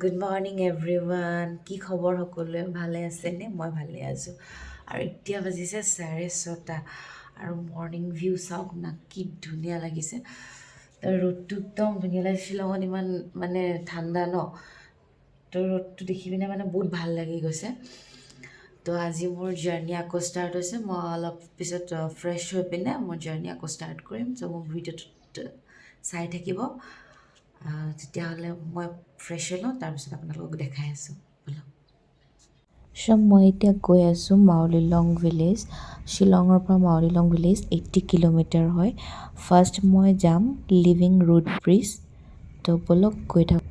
Good morning everyone. কি খবৰ সকলোৱে? ভালে আছেনে? মই ভালে আছোঁ। আৰু এতিয়া বাজিছে 6:30 আৰু মৰ্ণিং ভিউ চাওক না, কি ধুনীয়া লাগিছে। ৰ'দটো একদম ধুনীয়া লাগিছে। শ্বিলঙত ইমান মানে ঠাণ্ডা ন, তো ৰ'দটো দেখি পিনে মানে বহুত ভাল লাগি গৈছে। তো আজি মোৰ জাৰ্ণি আকৌ ষ্টাৰ্ট হৈছে। মই অলপ পিছত ফ্ৰেছ হৈ পিনে মোৰ জাৰ্ণি আকৌ ষ্টাৰ্ট কৰিম। চ' মোৰ ভিডিঅ'টোত চাই থাকিব। তেতিয়াহ'লে মই ফ্ৰেছ হৈ লওঁ, তাৰপিছত আপোনালোকক দেখাই আছোঁ ব'লক। মই এতিয়া গৈ আছোঁ মাউলিলং ভিলেজ। শ্বিলঙৰ পৰা মাউলিলং ভিলেজ 80 কিলোমিটাৰ হয়। ফাৰ্ষ্ট মই যাম লিভিংৰোডব্ৰিজ। তো ব'লক গৈ থাকোঁ।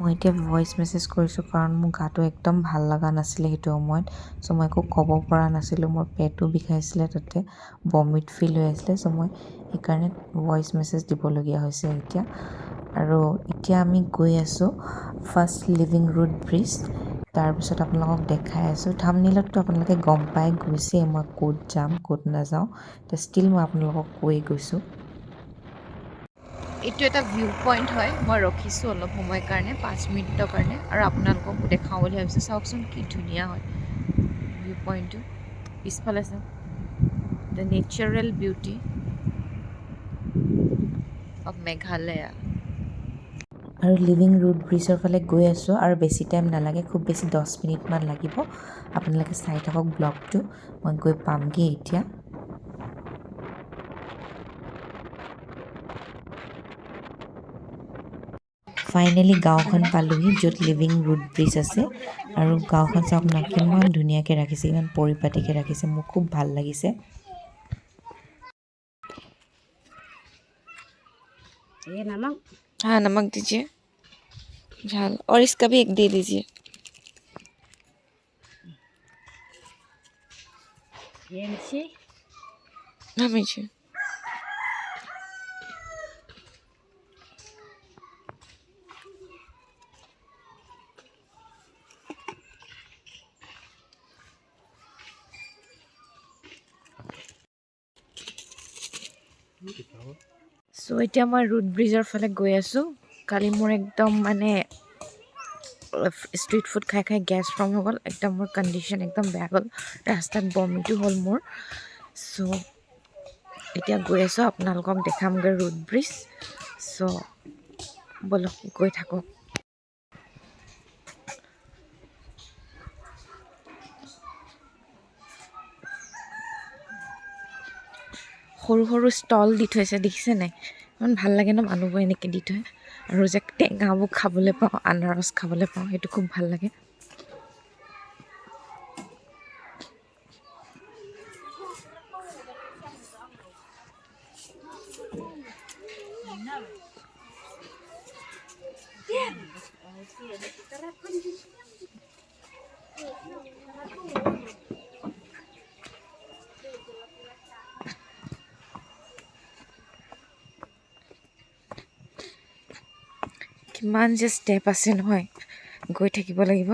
মই এতিয়া ভইচ মেছেজ কৰিছোঁ কাৰণ মোৰ গাটো একদম ভাল লগা নাছিলে সেইটো সময়ত। চ' মই একো ক'ব পৰা নাছিলোঁ। মোৰ পেটো বিষাইছিলে, তাতে বমিট ফিল হৈ আছিলে। চ' মই সেইকাৰণে ভইচ মেছেজ দিবলগীয়া হৈছে এতিয়া। আৰু এতিয়া আমি গৈ আছোঁ ফাৰ্ষ্ট লিভিংৰোডব্ৰিজ, তাৰপিছত আপোনালোকক দেখাই আছোঁ। থাম্বনেইলততো আপোনালোকে গম পাই গৈছে মই ক'ত যাম ক'ত নাযাওঁ। তো ষ্টিল মই আপোনালোকক কৈ গৈছোঁ। এইটো এটা ভিউ পইণ্ট হয়। মই ৰখিছোঁ অলপ সময়ৰ কাৰণে, 5 মিনিটৰ কাৰণে, আৰু আপোনালোকক দেখাওঁ বুলি ভাবিছোঁ। চাওকচোন কি ধুনীয়া হয় ভিউ পইণ্টটো। পিছফালে চাওক, the natural beauty of Meghalaya. আৰু লিভিংৰোডব্ৰিজৰ ফালে গৈ আছোঁ আৰু বেছি টাইম নালাগে, খুব বেছি 10 মিনিটমান লাগিব। আপোনালোকে চাই থাকক ব্লগটো, মই গৈ পামগৈ এতিয়া। ফাইনেলি গাঁওখন পালোহি য'ত লিভিংৰোডব্ৰিজ আছে। আৰু গাঁওখন চাওক না, কিমান ধুনীয়াকৈ ৰাখিছে, ইমান পৰিপাটিকৈ ৰাখিছে, মোৰ খুব ভাল লাগিছে। हाँ नमक दीजिए, झाल, और इसका भी एक दे दीजिए। हाँ मीजिए। চ' এতিয়া মই ৰুড ব্ৰিজৰ ফালে গৈ আছোঁ। কালি মোৰ একদম মানে ষ্ট্ৰিট ফুড খাই খাই গেছ ফৰ্ম হৈ গ'ল। একদম মোৰ কণ্ডিশ্যন একদম বেয়া হ'ল, ৰাস্তাত বমিটো হ'ল মোৰ। চ' এতিয়া গৈ আছোঁ, আপোনালোকক দেখামগৈ ৰুড ব্ৰিজ। চ' ব'লক গৈ থাকক। সৰু সৰু ষ্টল দি থৈছে, দেখিছে নাই? ইমান ভাল লাগে ন মানুহবোৰ এনেকৈ দি থয়। আৰু যে টেঙাবোৰ খাবলৈ পাওঁ, আনাৰস খাবলৈ পাওঁ, সেইটো খুব ভাল লাগে। কিমান যে ষ্টেপ আছে নহয়, গৈ থাকিব লাগিব।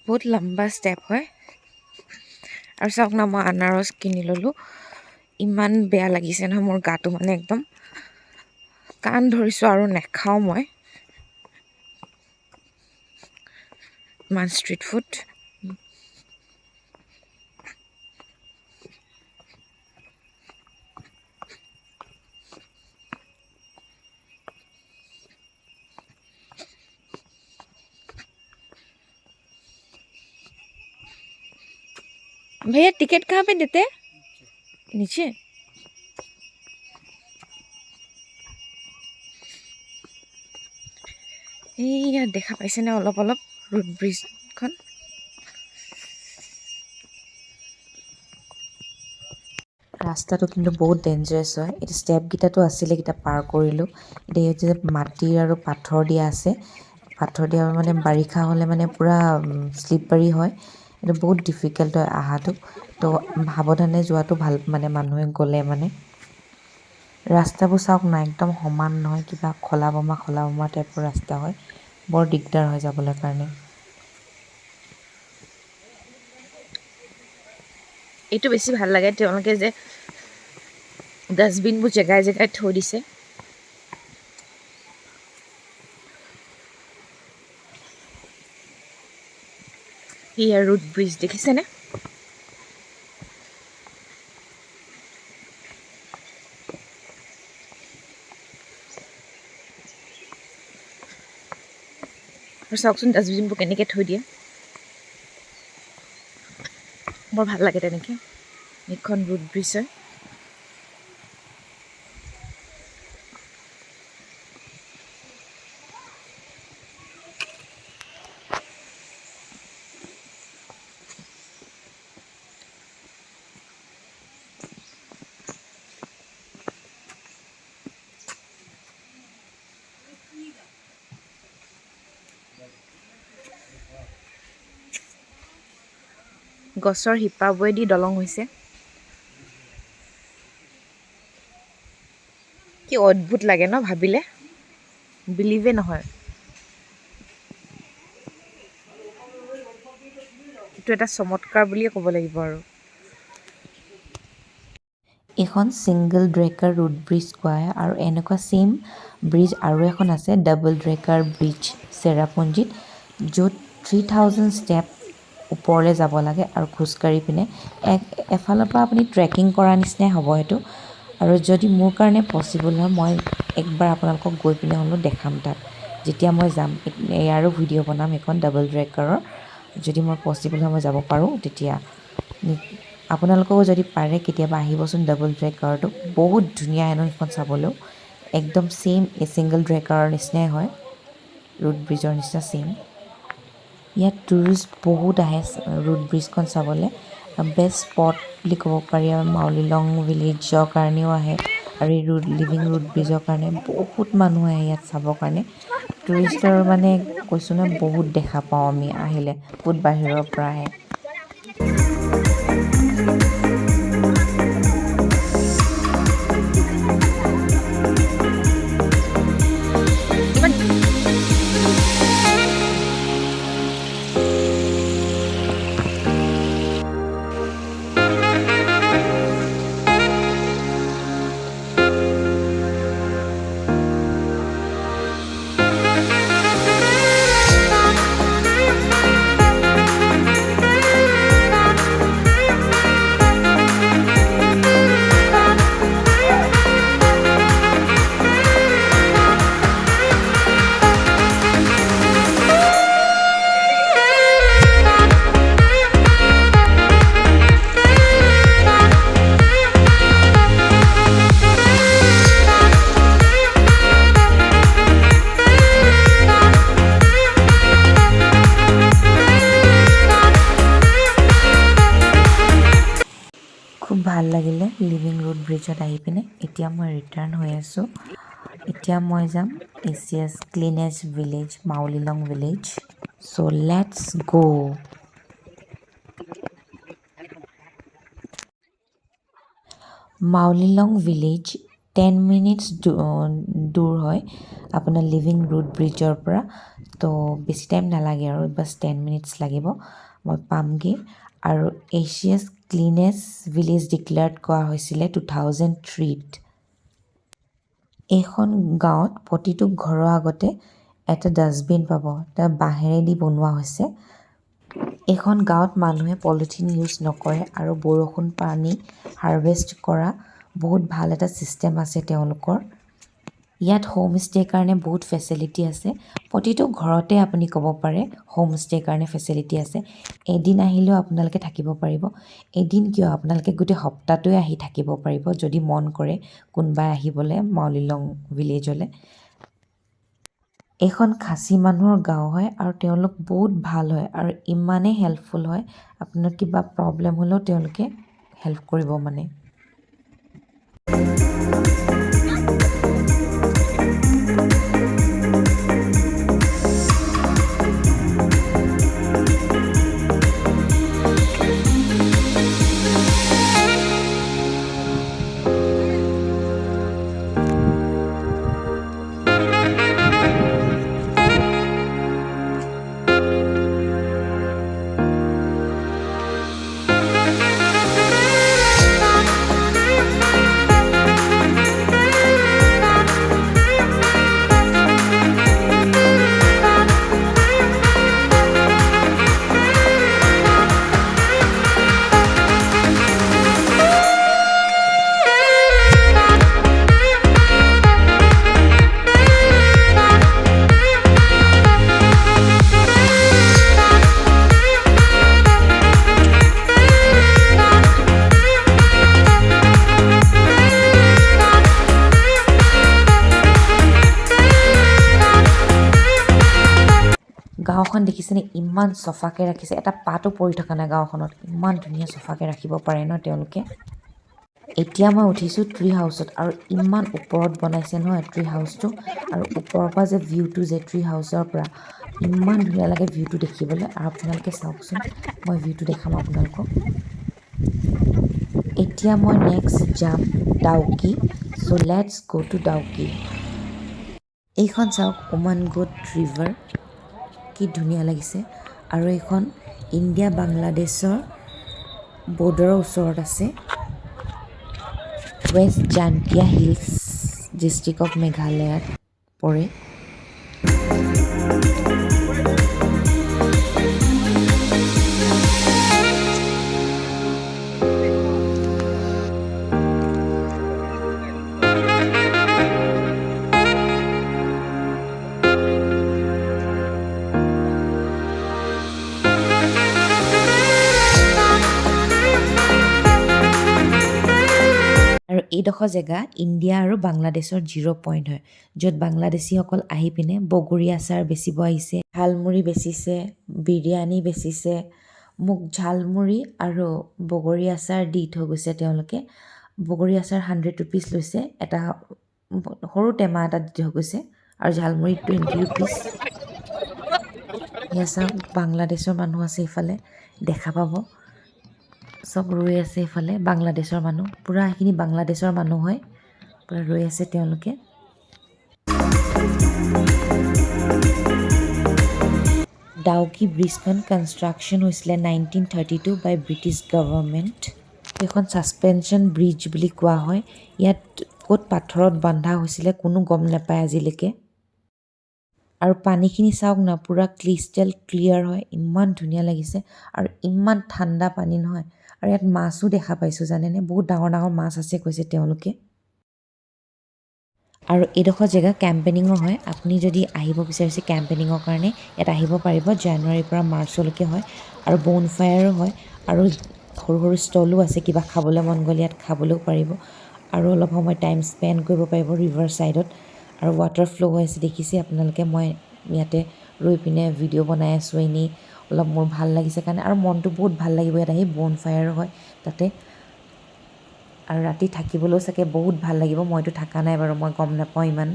বহুত লম্বা ষ্টেপ হয়। আৰু চাওক না, মই আনাৰস কিনি ল'লোঁ। ইমান বেয়া লাগিছে নহয় মোৰ গাটো, মানে একদম কাণ ধৰিছোঁ আৰু নেখাওঁ মই ইমান ষ্ট্ৰিট ফুড। भैया टिकट कहाँ पे देते हैं? नीचे। এইয়া দেখা পাইছেনে অলপ অলপ ৰুড ব্ৰিজখন? ৰাস্তাটো কিন্তু বহুত ডেঞ্জাৰাছ হয়। এতিয়া ষ্টেপকেইটাতো আছিলে, কেইটা পাৰ কৰিলোঁ। এতিয়া যে মাটিৰ আৰু পাথৰ দিয়া আছে, পাথৰ দিয়া মানে বাৰিষা হ'লে মানে পূৰা শ্লিপাৰী হয়। এইটো বহুত ডিফিকাল্ট হয় অহাটো। তো সাৱধানে যোৱাটো ভাল, মানে মানুহে গ'লে মানে। ৰাস্তাবোৰ চাওক না, একদম সমান নহয়, কিবা খলা বমা টাইপৰ ৰাস্তা হয়। বৰ দিগদাৰ হৈ যাবলৈ কাৰণে। এইটো বেছি ভাল লাগে তেওঁলোকে যে ডাষ্টবিনবোৰ জেগাই জেগাই থৈ দিছে। এয়া ৰুট ব্ৰিজ দেখিছেনে? আৰু চাওকচোন ডাষ্টবিনবোৰ কেনেকৈ থৈ দিয়ে, বৰ ভাল লাগে তেনেকৈ। এইখন ৰুট ব্ৰিজ হয়। গছৰ শিপাবোৰেদি দলং হৈছে। কি অদ্ভুত লাগে ন ভাবিলে, বিলিভে নহয়। এইটো এটা চমৎকাৰ বুলিয়ে ক'ব লাগিব আৰু। এইখন ছিংগল ড্ৰেকাৰ ৰুট ব্ৰিজ কোৱা হয় আৰু এনেকুৱা ছেইম ব্ৰিজ আৰু এখন আছে ডাবল ড্ৰেকাৰ ব্ৰিজ চেৰাপুঞ্জীত, য'ত 3000 ষ্টেপ ওপৰলৈ যাব লাগে আৰু খোজকাঢ়ি পিনে এফালৰ পৰা আপুনি ট্ৰেকিং কৰা নিচিনাই হ'ব সেইটো। আৰু যদি মোৰ কাৰণে পচিবল হয় মই একবাৰ আপোনালোকক গৈ পিনে হ'লেও দেখাম তাত, যেতিয়া মই যাম ইয়াৰো ভিডিঅ' বনাম সেইখন ডাবল ড্ৰেকাৰৰ। যদি মই পচিবল হয় মই যাব পাৰোঁ তেতিয়া আপোনালোকেও যদি পাৰে কেতিয়াবা আহিবচোন ডাবল ড্ৰেকাৰটো, বহুত ধুনীয়া হেনো সেইখন চাবলৈও, একদম ছেইম ছিংগল ড্ৰেকাৰৰ নিচিনাই হয়, ৰুট ব্ৰিজৰ নিচিনা ছেইম। ইয়াত টুৰিষ্ট বহুত আহে ৰুট ব্ৰিজখন চাবলৈ, বেষ্ট স্পট বুলি ক'ব পাৰি। আৰু মাউলিলং ভিলেজৰ কাৰণেও আহে আৰু এই লিভিং ৰুট ব্ৰিজৰ কাৰণে বহুত মানুহ আহে ইয়াত চাবৰ কাৰণে। টুৰিষ্টৰ মানে কৈছোঁ নহয় বহুত দেখা পাওঁ আমি আহিলে, বহুত বাহিৰৰ পৰা আহে। খুব ভাল লাগিলে লিভিং ৰুট ব্ৰিজত আহি পিনে। এতিয়া মই ৰিটাৰ্ণ হৈ আছোঁ। এতিয়া মই যাম Asia's cleanest village, Mawlynnong village. So' let's go'. Mawlynnong village 10 minutes দূৰ হয় আপোনাৰ লিভিং ৰুট ব্ৰিজৰ পৰা। তো বেছি টাইম নালাগে আৰু বাছ 10 মিনিটছ লাগিব, মই পামগৈ। আৰু এছিয়াছ ক্লিনেষ্ট ভিলেজ ডিক্লেয়াৰ্ড কৰা হৈছিলে 2003ত। এইখন গাঁৱত প্ৰতিটো ঘৰৰ আগতে এটা ডাষ্টবিন পাব, এটা বাঁহেৰেদি বনোৱা হৈছে। এইখন গাঁৱত মানুহে পলিথিন ইউজ নকৰে আৰু বৰষুণ পানী হাৰভেষ্ট কৰা বহুত ভাল এটা ছিষ্টেম আছে তেওঁলোকৰ। ইয়াত হোমষ্টেৰ কাৰণে বহুত ফেচিলিটি আছে। প্ৰতিটো ঘৰতে আপুনি ক'ব পাৰে হোমষ্টেৰ কাৰণে ফেচিলিটি আছে। এদিন আহিলেও আপোনালোকে থাকিব পাৰিব, এদিন কিয় আপোনালোকে গোটেই সপ্তাহটোৱে আহি থাকিব পাৰিব যদি মন কৰে কোনোবাই আহিবলৈ মাউলিলং ভিলেজলৈ। এইখন খাচী মানুহৰ গাঁও হয় আৰু তেওঁলোক বহুত ভাল হয় আৰু ইমানেই হেল্পফুল হয়, আপোনাৰ কিবা প্ৰব্লেম হ'লেও তেওঁলোকে হেল্প কৰিব মানে। গাঁওখন দেখিছেনে ইমান চফাকৈ ৰাখিছে, এটা পাতো পৰি থকা নাই গাঁওখনত, ইমান ধুনীয়া চফাকৈ ৰাখিব পাৰে ন তেওঁলোকে। এতিয়া মই উঠিছোঁ ট্ৰি হাউচত, আৰু ইমান ওপৰত বনাইছে নহয় ট্ৰি হাউচটো, আৰু ওপৰৰ পৰা যে ভিউটো যে ট্ৰি হাউচৰ পৰা ইমান ধুনীয়া লাগে ভিউটো দেখিবলৈ। আৰু আপোনালোকে চাওকচোন, মই ভিউটো দেখাম আপোনালোকক। এতিয়া মই নেক্সট যাম ডাউকি, চ' লেটছ গ' টু ডাউকি। এইখন চাওক উমানগোট ৰিভাৰ, কি ধুনীয়া লাগিছে। আৰু এইখন ইণ্ডিয়া বাংলাদেশৰ বৰ্ডাৰৰ ওচৰত আছে, ৱেষ্ট জান্তিয়া হিলছ ডিষ্ট্ৰিক্ট অফ মেঘালয়ত পৰে। আৰু এইডোখৰ জেগা ইণ্ডিয়া আৰু বাংলাদেশৰ 0 পইণ্ট হয়, য'ত বাংলাদেশীসকল আহি পিনে বগৰী আচাৰ বেচিব আহিছে, ঝালমুড়ি বেচিছে, বিৰিয়ানী বেচিছে। মোক ঝালমুড়ি আৰু বগৰী আচাৰ দি থৈ গৈছে তেওঁলোকে। বগৰী আচাৰ 100 ৰুপিজ লৈছে, এটা সৰু টেমা এটা দি থৈ গৈছে, আৰু ঝালমুড়ি 20 ৰুপিজ। এয়া চাওক বাংলাদেশৰ মানুহ আছে ইফালে, দেখা পাব চব ৰৈ আছে ইফালে বাংলাদেশৰ মানুহ, পূৰা সেইখিনি বাংলাদেশৰ মানুহ হয়, পূৰা ৰৈ আছে তেওঁলোকে। ডাউকি ব্ৰিজখন কনষ্ট্ৰাকশ্যন হৈছিলে 1932 বাই ব্ৰিটিছ গভৰ্ণমেণ্ট। এইখন ছাছপেনশ্যন ব্ৰিজ বুলি কোৱা হয়। ইয়াত ক'ত পাথৰত বন্ধা হৈছিলে কোনো গম নাপায় আজিলৈকে। আৰু পানীখিনি চাওক না, পূৰা ক্ৰিষ্টেল ক্লিয়াৰ হয়, ইমান ধুনীয়া লাগিছে। আৰু ইমান ঠাণ্ডা পানী নহয়। আৰু ইয়াত মাছো দেখা পাইছোঁ জানেনে, বহুত ডাঙৰ ডাঙৰ মাছ আছে কৈছে তেওঁলোকে। আৰু এইডোখৰ জেগা কেম্পেইনিঙো হয়, আপুনি যদি আহিব বিচাৰিছে কেম্পেইনিঙৰ কাৰণে ইয়াত আহিব পাৰিব। জানুৱাৰীৰ পৰা মাৰ্চলৈকে হয়, আৰু বন ফায়াৰো হয়, আৰু সৰু সৰু ষ্টলো আছে, কিবা খাবলৈ মন গ'লে ইয়াত খাবলৈও পাৰিব, আৰু অলপ সময় টাইম স্পেণ্ড কৰিব পাৰিব ৰিভাৰ ছাইডত। আৰু ৱাটাৰ ফ্ল' হৈ আছে দেখিছে আপোনালোকে, মই ইয়াতে ৰৈ পিনে ভিডিঅ' বনাই আছোঁ এনেই, অলপ মোৰ ভাল লাগিছে কাৰণে, আৰু মনটো বহুত ভাল লাগিব ইয়াত আহি। বন ফায়াৰো হয় তাতে, আৰু ৰাতি থাকিবলৈও চাগে বহুত ভাল লাগিব। মইতো থকা নাই বাৰু, মই গম নাপাওঁ ইমান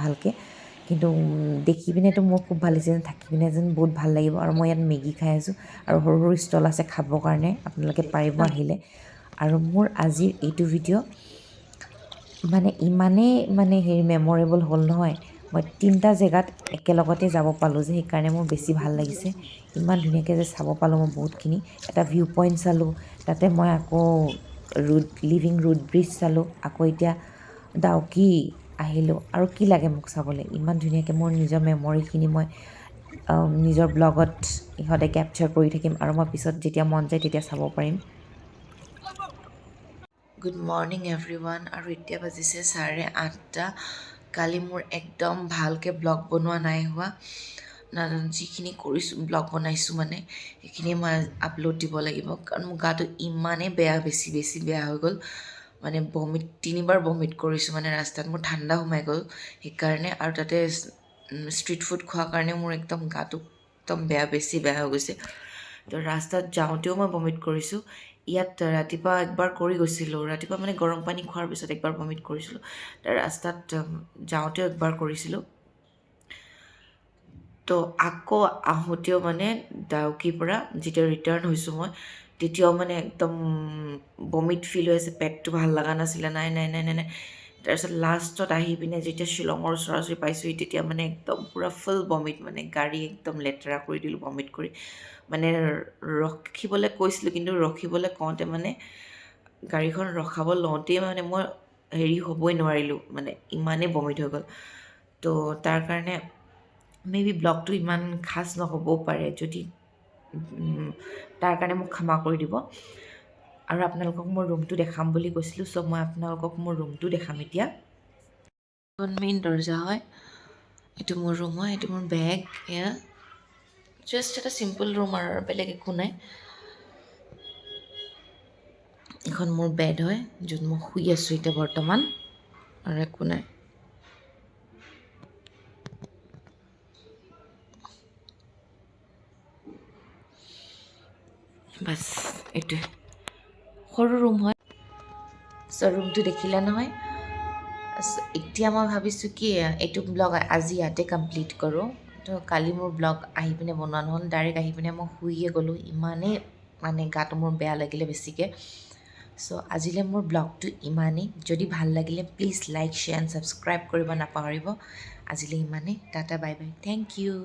ভালকৈ, কিন্তু দেখি পিনেতো মোৰ খুব ভাল লাগিছে, থাকি পিনে যেন বহুত ভাল লাগিব। আৰু মই ইয়াত মেগী খাই আছোঁ, আৰু সৰু সৰু ষ্টল আছে খাবৰ কাৰণে, আপোনালোকে পাৰিব আহিলে। আৰু মোৰ আজিৰ এইটো ভিডিঅ' মানে ইমানেই মেম'ৰেবল হ'ল নহয়, মই 3টা জেগাত একেলগতে যাব পালোঁ যে, সেইকাৰণে মোৰ বেছি ভাল লাগিছে। ইমান ধুনীয়াকৈ যে চাব পালোঁ মই বহুতখিনি, এটা ভিউ পইণ্ট চালোঁ, তাতে মই আকৌ লিভিংৰুটব্ৰিজ চালোঁ, আকৌ এতিয়া ডাউকি আহিলোঁ। আৰু কি লাগে মোক চাবলৈ, ইমান ধুনীয়াকৈ মোৰ নিজৰ মেমৰিখিনি মই নিজৰ ব্লগত সদায় কেপচাৰ কৰি থাকিম, আৰু মই পিছত যেতিয়া মন যায় তেতিয়া চাব পাৰিম। Good morning everyone. আৰু এতিয়া বাজিছে 8:30। কালি মোৰ একদম ভালকৈ ব্লগ বনোৱা নাই হোৱা, যিখিনি কৰিছোঁ ব্লগ বনাইছোঁ মানে সেইখিনি মই আপলোড দিব লাগিব, কাৰণ মোৰ গাটো ইমানেই বেছি বেয়া হৈ গ'ল, মানে 3বাৰ বমিট কৰিছোঁ মানে ৰাস্তাত, মোৰ ঠাণ্ডা সোমাই গ'ল সেইকাৰণে। আৰু তাতে ষ্ট্ৰীট ফুড খোৱাৰ কাৰণে মোৰ একদম গাটো একদম বেছি বেয়া হৈ গৈছে। তো ৰাস্তাত যাওঁতেও মই বমিট কৰিছোঁ। ইয়াত ৰাতিপুৱা একবাৰ কৰি গৈছিলোঁ, ৰাতিপুৱা মানে গৰম পানী খোৱাৰ পিছত একবাৰ বমিট কৰিছিলোঁ, তাৰ ৰাস্তাত যাওঁতেও একবাৰ কৰিছিলোঁ। তো আকৌ আহোঁতেও মানে ডাউকিৰ পৰা যেতিয়া ৰিটাৰ্ণ হৈছোঁ মই, তেতিয়াও মানে একদম বমিট ফিল হৈ আছে, পেটটো ভাল লগা নাছিলে, নাই। তাৰপিছত লাষ্টত আহি পিনে যেতিয়া শ্বিলঙৰ ওচৰা-ওচৰি পাইছোঁ, তেতিয়া মানে একদম পূৰা ফুল বমিট, মানে গাড়ী একদম লেতেৰা কৰি দিলোঁ বমিট কৰি। মানে ৰখিবলৈ কৈছিলোঁ, কিন্তু ৰখিবলৈ কওঁতে মানে গাড়ীখন ৰখাব লওঁতেই মানে মই হ'বই নোৱাৰিলোঁ, মানে ইমানেই বমিট হৈ গ'ল। তো তাৰ কাৰণে মেবি ব্লগটো ইমান খাচ নহ'বও পাৰে, যদি তাৰ কাৰণে মোক ক্ষমা কৰি দিব। আৰু আপোনালোকক মোৰ ৰুমটো দেখাম বুলি কৈছিলোঁ, চ' মই আপোনালোকক মোৰ ৰুমটো দেখাম এতিয়া। এখন মেইন দৰ্জা হয়, এইটো মোৰ ৰুম হয়, এইটো মোৰ বেগ, এয়া জাষ্ট এটা চিম্পল ৰুম আৰু বেলেগ একো নাই। এখন মোৰ বেড হয়, য'ত মই শুই আছোঁ এতিয়া বৰ্তমান, আৰু একো নাই। এইটোৱে সৰু ৰুম হয়। চ' ৰুমটো দেখিলে নহয়। এতিয়া মই ভাবিছোঁ কি এইটো ব্লগ আজি ইয়াতে কমপ্লিট কৰোঁ। তো কালি মোৰ ব্লগ আহি পিনে বনোৱা নহ'ল, ডাইৰেক্ট আহি পিনে মই শুইয়ে গ'লোঁ, ইমানেই মানে গাটো মোৰ বেয়া লাগিলে বেছিকৈ। চ' আজিলৈ মোৰ ব্লগটো ইমানেই। যদি ভাল লাগিলে please like share and subscribe কৰিব নাপাহৰিব। আজিলৈ ইমানেই, tata bye bye, thank U.